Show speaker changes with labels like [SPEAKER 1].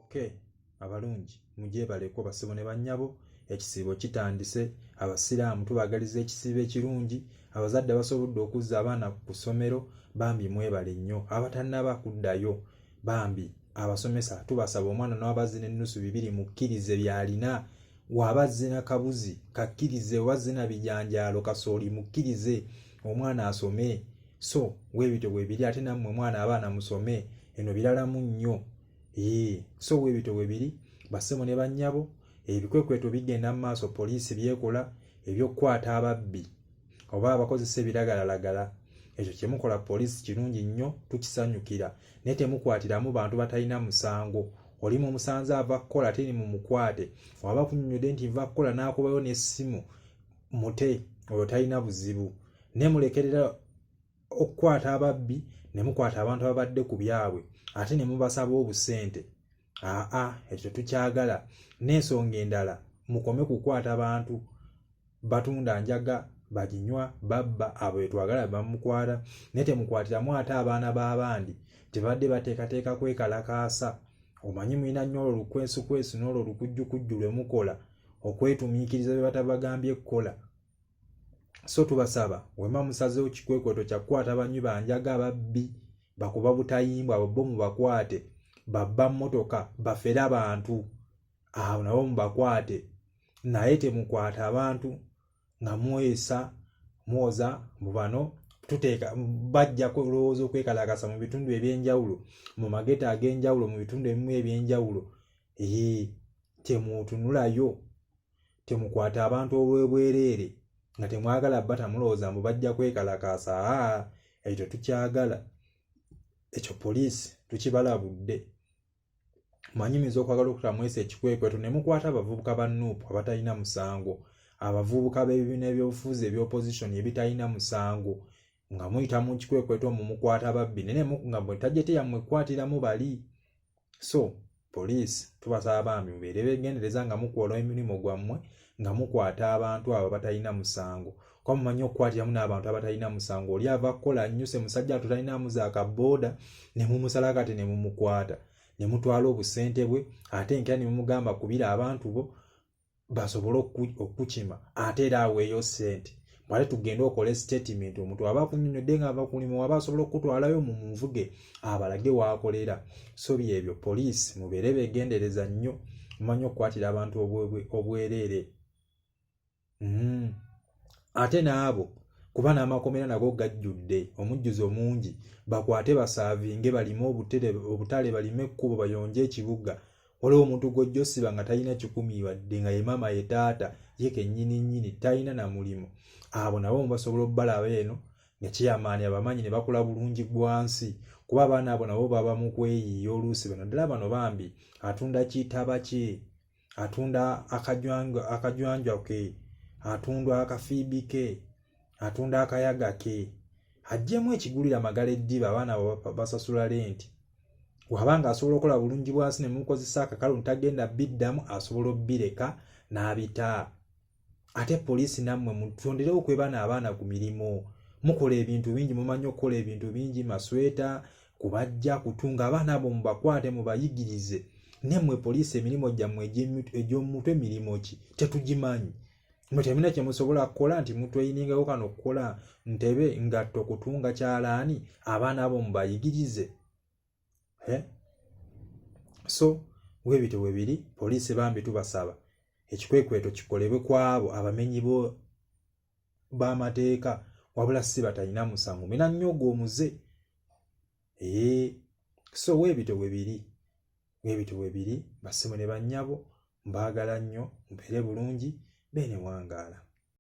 [SPEAKER 1] Okay, abalungi mujye baleko basibo ne bannyabo. Ekisiibo kitandise. Abasiraamu tubagaliza ekisiibo ekirungi. Abazadde basobodde okuzza abaana ku ssomero bambi mwebale nnyo. Abatannaba kuddayo bambi abasomesa tubasaba omwana n'abazzi n'ennusu 2 mukkirize byalina. Wabazze na kabuzi kakkirize, wazze na bijanjaalo kasooli mukkirize omwana asome. So weebito bwebiri ate nammwe mwana abaana musome. Eno biralamu nnyo. So weebito bwebiri basemo ne bannyabo. Ebikwekweto bigenda mu maaso, poliisi byekola ebyokkwata ababbi oba abakozesa ebiragalalagala. Ekyo kye mukola poliisi kirungi nnyo, tukisanyukira. Naye temukwatiramu bantu batalina musango. Oli mu musanze ava kukola ate ni mu mukwate. Waba kunnyonnyoddde nti nva kukola n'akubayo n'essimu mute, oyo talina buzibu. Ne mulekerera okukwata ababbi ne mukwata abantu ababadde ku byabwe ate ne mubasaba obusente. Ekyo tukyagala. N'ensonga endala mukome kukwata abantu batunda njaga, baginywa, babba, abo twagala bamukwata. Naye temukwatiramu ate abaana b'abandi tebadde bateekateeka kwekalakaasa. Omanyi mulina nnyo olwo lukwesukwesu n'olwo lukujjukujju lwe mukola okwetumiikiriza bye batabagambye kukola. So tubasaba wema musazeewo kikwekweto kya kukwata banywi banjaga, ababbi, bakuba butayimbwa, abo bo mubakwate, babba mmotoka, bafere abantu, awo nabo mubakwate. Naye temukwata abantu nga mwoza mu bano tuteeka bajja kulowooza okwekalakasa mu bitundu ebyenjawulo, mu mageta ag'enjawulo, mu bitundu ebimu ebyenjawulo. Temutunulayo, temukwata abantu olw'ebwereere nga temwagala bata mulowooza mbu bajja kwekalakasa. Ekyo tukyagala. Ekyo poliisi tukibalabudde. Manyumiza okwagala okutamwesa ekikwekweto ne mukwata abavubuka ba Nuupu abatalina musango, abavubuka b'ebibiina by'obufuzi eby'opposition ebitalina musango, nga muyita mu kikwekweto mu mukwata babbi nene nga bwe tajjete yammwe kwatiramu bali. So poliisi tubasaba bambi mubeere beegendereza nga mukola emirimu gwammwe nga mukwata abantu abo batalina musango. Kwa mumanyi okukwatiramu n'abantu abatalina musango. Oli ava kukola annyuse musajja atutalina muzaaka booda ne mumusala kati ne mumukwata ne mutwala obusente bwe ate nkya ne mumugamba kubira abantu bo basobole okukima ate era aweeyo ssente. Mwale tugenda okola statement. Omuntu aba kunnyonnyodde nga ava kulimu waba asobola okutwalayo mu nvuge abalage waakolera. So byebyo poliisi mubeere beegendereza nnyo, mumanyi okukwatira abantu obwereere. Ate n'abo kuba n'amakomera nago gajjudde omujjuzo mungi, bakwate basaavinge balime obutale balime ekkubo bayonje ekibuga. Waliwo omuntu gojja osiba nga talina 10 wadde nga ye maama ye taata ye kennyini talina na mulimu. Abo nabo mubasobola obbalaba eno nga kiyamaani abamanyi ne bakola bulungi gwansi, kuba abaana abo nabo baba mu kweyiiya oluusi. Bano ddala bano bambi atunda kitaba kye, atunda akajwanjwa ke, atunda akafiibi ke, atunda akayaga ke, ajjemu ekigulira Magala Eddiba abaana basasula lenti. Wabanga asobola okukola bulungi bwansi ne mukozesa akakalu ntagenda biddamu, asobola obbireka n'abita. Ate poliisi nammwe mutonderewo kwebana abaana ku mirimu. Mukola ebintu bingi, mumanyi okukola ebintu bingi, masweta, kubajja, kutunga. Abaana abo mubakwate mubayigirize. Nemmwe poliisi emirimu gyammwe egy'omutwe mirimo ki tetugimanyi. Mwe temuna kye musobola kukola nti mutweyiningawo kano kukola ntebe, ngatto, kutunga kyalaani, abaana abo mubayigirize. So weebito bwebiri poliisi bambi tubasaba ekikwekweto kikolebwe kwabo abamenyi b'amateeka wabula si batalina musango. Mina nnyo gw'omuze. So weebito bwebiri basimu ne bannyabo, mbaagala nnyo, mubeere bulungi, beene wangaala.